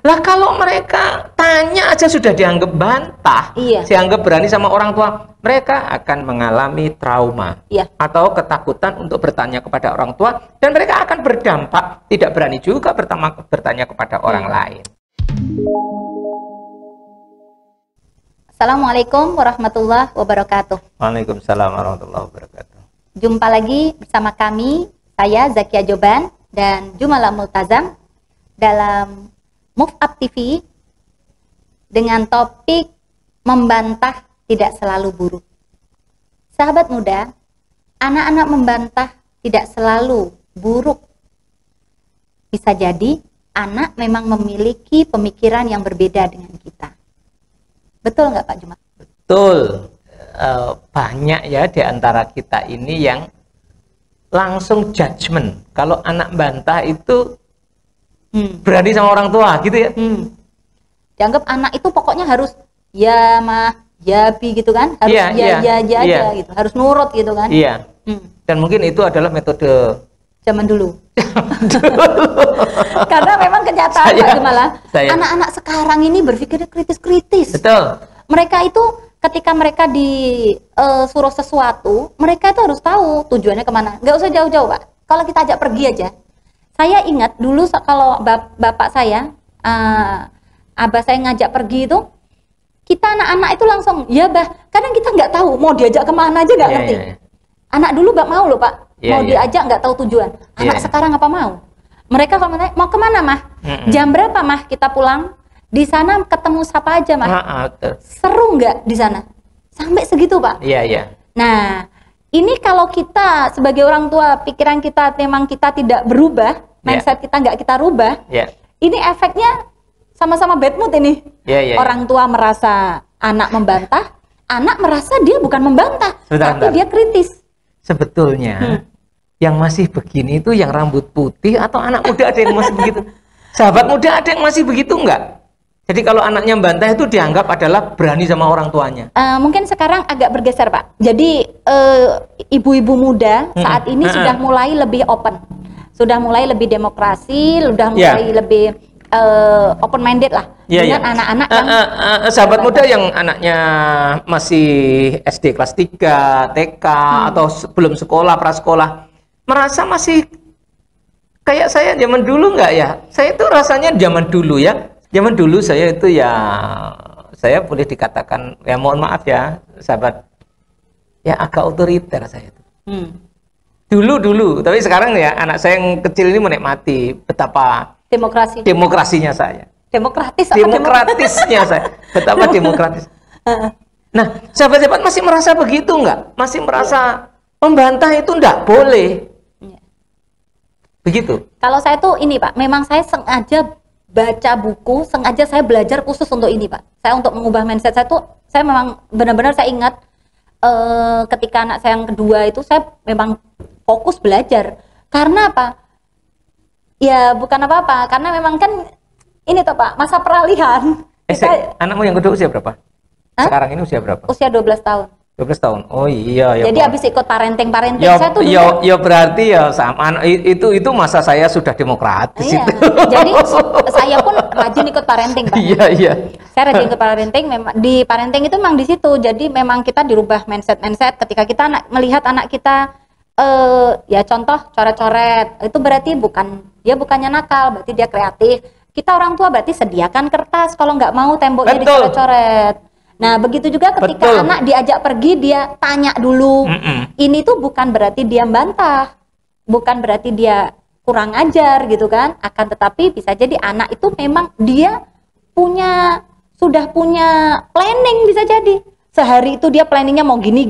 Lah kalau mereka tanya aja sudah dianggap bantah, dianggap berani sama orang tua, mereka akan mengalami trauma atau ketakutan untuk bertanya kepada orang tua, dan mereka akan berdampak tidak berani juga bertanya kepada orang lain. Assalamualaikum warahmatullahi wabarakatuh. Waalaikumsalam warahmatullahi wabarakatuh. Jumpa lagi bersama kami, saya Zakia Joban dan Jumala Multazam dalam Move Up TV dengan topik membantah tidak selalu buruk. Sahabat muda, anak-anak membantah tidak selalu buruk. Bisa jadi anak memang memiliki pemikiran yang berbeda dengan kita. Betul nggak Pak Jumat? Betul. Banyak ya di antara kita ini yang langsung judgement. Kalau anak bantah itu berani sama orang tua gitu ya. Dianggap anak itu pokoknya harus ya mah, ya bi gitu kan, harus aja gitu, harus nurut gitu kan. Iya. Dan mungkin itu adalah metode zaman dulu. Karena memang kenyataan Pak Jumala, anak-anak sekarang ini berpikirnya kritis-kritis. Betul. Mereka itu ketika mereka disuruh sesuatu, mereka itu harus tahu tujuannya kemana. Nggak usah jauh-jauh Pak. Kalau kita ajak pergi aja. Saya ingat dulu kalau bapak saya, abah saya ngajak pergi itu, kita anak-anak itu langsung, ya bah, kadang kita nggak tahu mau diajak kemana aja nggak ngerti. Anak dulu Mbak mau loh Pak, mau diajak nggak tahu tujuan. Anak sekarang apa mau? Mereka kalau mau kemana mah? Jam berapa mah kita pulang? Di sana ketemu siapa aja mah? Seru nggak di sana? Sampai segitu Pak? Iya. Nah, ini kalau kita sebagai orang tua, pikiran kita memang kita tidak berubah, mindset kita nggak kita rubah, ini efeknya sama-sama bad mood ini. Orang tua merasa anak membantah, anak merasa dia bukan membantah, tapi dia kritis. Sebetulnya yang masih begini itu yang rambut putih atau anak muda ada yang masih begitu? Sahabat muda ada yang masih begitu enggak? Jadi kalau anaknya membantah itu dianggap adalah berani sama orang tuanya. Mungkin sekarang agak bergeser Pak. Jadi ibu-ibu muda saat ini sudah mulai lebih open, sudah mulai lebih demokrasi, sudah mulai lebih open minded lah dengan anak-anak yang sahabat muda yang anaknya masih SD kelas 3, TK atau belum sekolah, prasekolah, merasa masih kayak saya zaman dulu nggak ya? Saya itu rasanya zaman dulu ya. Zaman dulu saya itu ya, saya boleh dikatakan, ya mohon maaf ya sahabat, ya agak otoriter saya itu. Dulu, tapi sekarang ya anak saya yang kecil ini menikmati betapa demokrasinya saya. Demokratisnya saya. Betapa demokratis. Nah, sahabat-sahabat masih merasa begitu nggak? Masih merasa membantah itu nggak boleh. Begitu. Kalau saya tuh ini Pak, memang saya sengaja baca buku, sengaja saya belajar khusus untuk ini Pak. Saya untuk mengubah mindset saya tuh, saya memang benar-benar saya ingat ketika anak saya yang kedua itu saya memang fokus belajar. Karena apa? Ya bukan apa-apa, karena memang kan ini toh Pak, masa peralihan. Anakmu yang kedua usia berapa? Sekarang ini usia berapa? Usia 12 tahun. 12 tahun. Oh iya ya. Jadi habis ikut parenting ya, saya tuh ya berarti ya sama itu masa saya sudah demokratis itu. Jadi saya pun rajin ikut parenting Pak. Iya. Saya rajin ikut parenting, memang di parenting itu memang di situ. Jadi memang kita dirubah mindset ketika kita melihat anak kita ya contoh coret-coret, itu berarti dia bukannya nakal, berarti dia kreatif. Kita orang tua berarti sediakan kertas, kalau nggak mau temboknya dicoret-coret. Nah, begitu juga ketika anak diajak pergi, dia tanya dulu. Ini tuh bukan berarti dia bantah, bukan berarti dia kurang ajar gitu kan. Akan tetapi bisa jadi anak itu memang dia sudah punya planning, bisa jadi. Sehari itu dia planningnya mau gini,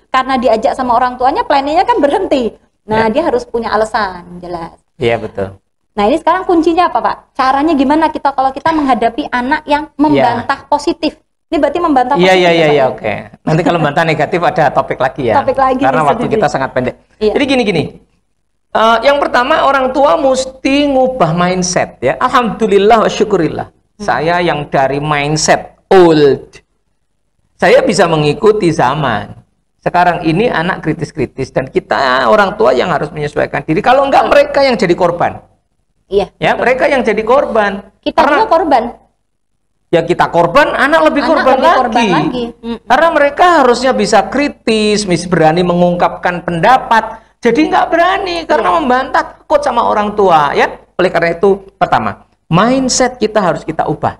karena diajak sama orang tuanya, planningnya kan berhenti. Nah, dia harus punya alasan, jelas. Iya, betul. Nah, ini sekarang kuncinya apa Pak? Caranya gimana kalau kita menghadapi anak yang membantah positif? Ini berarti membantah positif. Iya, oke. Nanti kalau membantah negatif ada topik lagi ya. Karena waktu kita sangat pendek. Jadi gini. Yang pertama, orang tua mesti ngubah mindset ya. Alhamdulillah wa syukurillah. Saya yang dari mindset old, saya bisa mengikuti zaman. Sekarang ini anak kritis-kritis dan kita orang tua yang harus menyesuaikan diri. Kalau enggak mereka yang jadi korban. Iya. Ya, mereka yang jadi korban. Kita juga korban. Ya kita korban, anak lebih korban lagi. Karena mereka harusnya bisa kritis, berani mengungkapkan pendapat. Jadi nggak berani karena membantah, takut sama orang tua. Ya, oleh karena itu pertama, mindset kita harus kita ubah.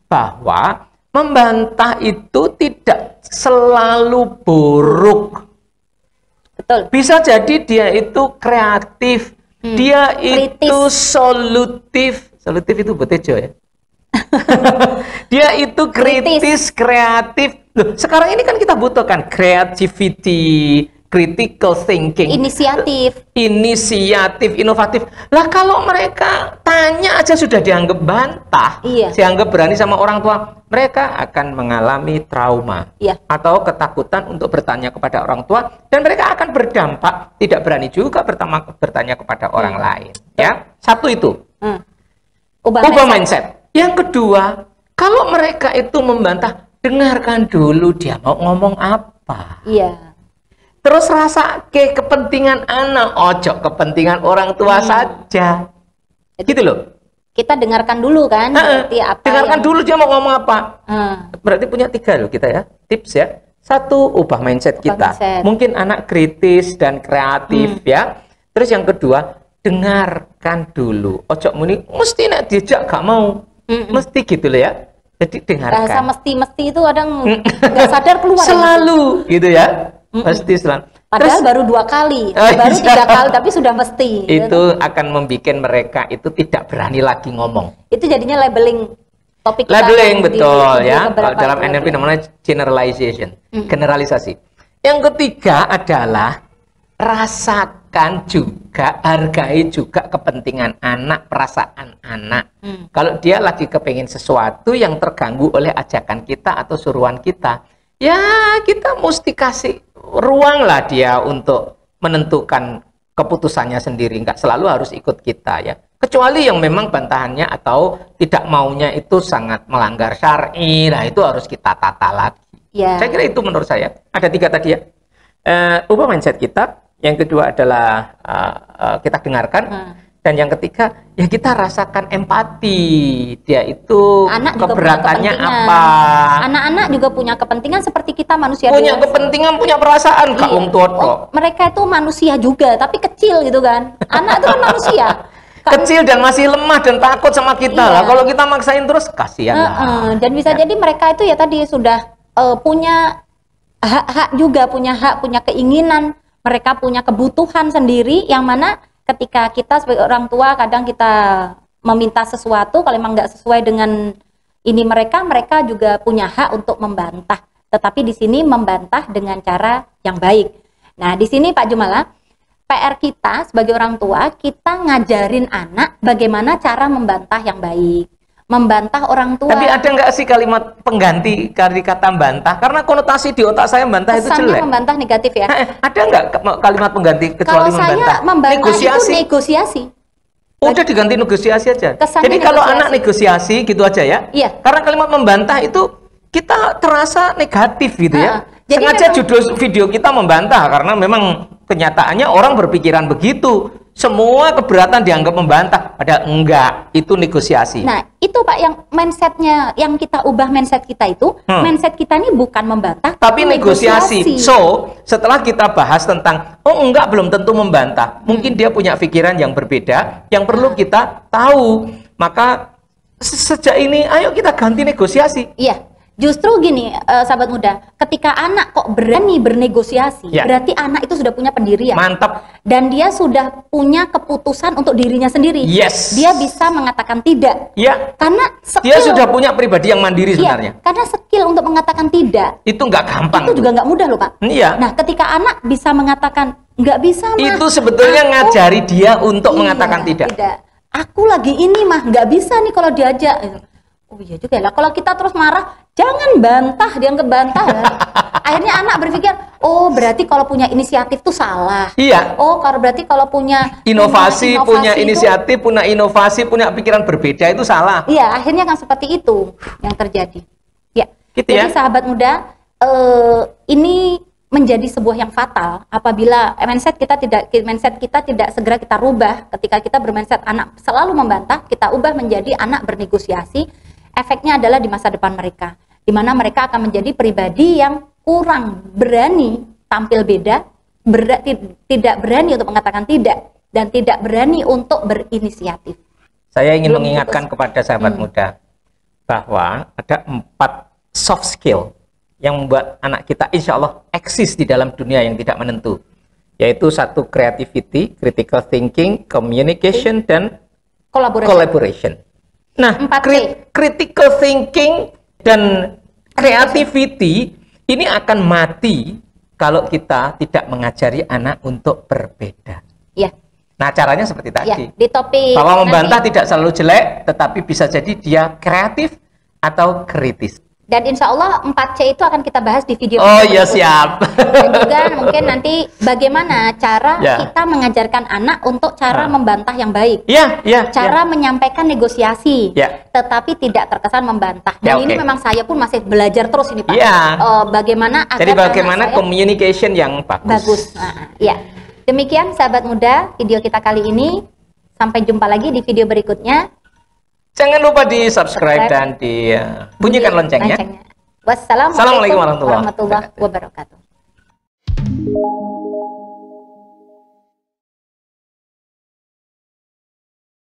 Bahwa membantah itu tidak selalu buruk. Betul. Bisa jadi dia itu kreatif. Dia itu solutif. Solutif itu betejo ya. Dia itu kritis, kreatif. Loh, sekarang ini kan kita butuhkan creativity, critical thinking, inisiatif, inovatif. Lah kalau mereka tanya aja sudah dianggap bantah, dianggap berani sama orang tua, mereka akan mengalami trauma atau ketakutan untuk bertanya kepada orang tua, dan mereka akan berdampak tidak berani juga bertanya kepada orang lain. Ya, satu itu. Ubah mindset. Yang kedua, kalau mereka itu membantah, dengarkan dulu dia mau ngomong apa. Iya. Terus rasa ke kepentingan anak, ojo kepentingan orang tua saja. Gitu loh. Kita dengarkan dulu kan, berarti apa dengarkan dulu dia mau ngomong apa. Berarti punya 3 loh kita ya, tips ya. 1, ubah mindset kita. Mungkin anak kritis dan kreatif ya. Terus yang kedua, dengarkan dulu. Ojo muni, mesti nak diajak gak mau. Mesti gitu loh ya. Jadi dengarkan. Bahasa mesti itu kadang nggak sadar keluar. Selalu gitu ya. Pasti selalu. Padahal baru 2 kali, baru 3 kali, tapi sudah mesti. Itu akan membuat mereka itu tidak berani lagi ngomong. Itu jadinya labeling topik. Labeling betul ya. Kalau dalam NLP namanya generalization, generalisasi. Yang ketiga adalah rasakan juga, hargai juga kepentingan anak, perasaan anak. Kalau dia lagi kepengen sesuatu yang terganggu oleh ajakan kita atau suruhan kita, ya kita mesti kasih ruang lah dia untuk menentukan keputusannya sendiri, nggak selalu harus ikut kita ya, kecuali yang memang bantahannya atau tidak maunya itu sangat melanggar syar'i, nah itu harus kita tata lagi. Saya kira itu menurut saya. Ada 3 tadi ya. Ubah mindset kita, yang kedua adalah kita dengarkan, dan yang ketiga ya kita rasakan empati. Dia itu anak keberatannya apa. Anak-anak juga punya kepentingan seperti kita manusia. Punya kepentingan, punya perasaan. Mereka itu manusia juga, tapi kecil gitu kan. Anak itu kan manusia. Kecil dan masih lemah dan takut sama kita lah. Kalau kita maksain terus, kasihan lah. Dan bisa jadi mereka itu ya tadi sudah punya hak juga, punya keinginan. Mereka punya kebutuhan sendiri, yang mana ketika kita sebagai orang tua kadang kita meminta sesuatu, kalau memang nggak sesuai dengan ini mereka juga punya hak untuk membantah. Tetapi di sini membantah dengan cara yang baik. Nah, di sini Pak Jumala, PR kita sebagai orang tua, kita ngajarin anak bagaimana cara membantah yang baik. Membantah orang tua. Tapi ada nggak sih kalimat pengganti dari kata membantah? Karena konotasi di otak saya membantah itu jelek. Membantah negatif ya. Ada nggak kalimat pengganti kecuali membantah? Kalau saya membantah itu negosiasi. Udah diganti negosiasi aja. Jadi kalau anak negosiasi gitu aja ya. Iya. Karena kalimat membantah itu kita terasa negatif gitu ya. Sengaja judul video kita membantah karena memang kenyataannya orang berpikiran begitu. Semua keberatan dianggap membantah, padahal enggak, itu negosiasi. Nah, itu Pak yang mindsetnya, yang kita ubah mindset kita itu, mindset kita ini bukan membantah, tapi negosiasi. So, setelah kita bahas tentang, oh enggak, belum tentu membantah, mungkin dia punya pikiran yang berbeda, yang perlu kita tahu. Maka sejak ini, ayo kita ganti negosiasi. Iya. Justru gini, sahabat muda, ketika anak kok berani bernegosiasi, berarti anak itu sudah punya pendirian. Mantap. Dan dia sudah punya keputusan untuk dirinya sendiri. Yes. Dia bisa mengatakan tidak. Iya. Karena skill, dia sudah punya pribadi yang mandiri sebenarnya. Karena skill untuk mengatakan tidak. Itu nggak gampang. Itu juga nggak mudah loh Pak. Iya. Nah, ketika anak bisa mengatakan nggak bisa mah. Itu sebetulnya ngajari dia untuk mengatakan tidak. Aku lagi ini mah nggak bisa nih kalau diajak. Oh iya juga lah, kalau kita terus marah, jangan bantah, dianggap bantah ya. Akhirnya anak berpikir, oh berarti kalau punya inisiatif tuh salah. Iya. Oh berarti kalau punya inovasi punya inisiatif, punya inovasi, punya pikiran berbeda itu salah. Iya, akhirnya kan seperti itu yang terjadi. Ya. Gitu jadi sahabat muda, ini menjadi sebuah yang fatal apabila mindset kita tidak segera kita rubah. Ketika kita bermindset anak selalu membantah, kita ubah menjadi anak bernegosiasi. Efeknya adalah di masa depan mereka, di mana mereka akan menjadi pribadi yang kurang berani tampil beda, tidak berani untuk mengatakan tidak, dan tidak berani untuk berinisiatif. Saya ingin mengingatkan kepada sahabat muda bahwa ada 4 soft skill yang membuat anak kita insya Allah eksis di dalam dunia yang tidak menentu, yaitu 1 creativity, critical thinking, communication, dan collaboration. Nah, critical thinking dan creativity ini akan mati kalau kita tidak mengajari anak untuk berbeda. Ya. Nah, caranya seperti tadi. Ya, di topik bahwa membantah tidak selalu jelek, tetapi bisa jadi dia kreatif atau kritis. Dan insya Allah 4C itu akan kita bahas di video. Oh iya, siap. Dan juga mungkin nanti bagaimana cara kita mengajarkan anak untuk cara membantah yang baik. Cara menyampaikan negosiasi, tetapi tidak terkesan membantah. Dan ini memang saya pun masih belajar terus ini Pak. Bagaimana agar jadi bagaimana communication yang bagus. Nah, ya. Demikian sahabat muda video kita kali ini. Sampai jumpa lagi di video berikutnya. Jangan lupa di subscribe dan di bunyikan loncengnya. Wassalamualaikum warahmatullahi wabarakatuh.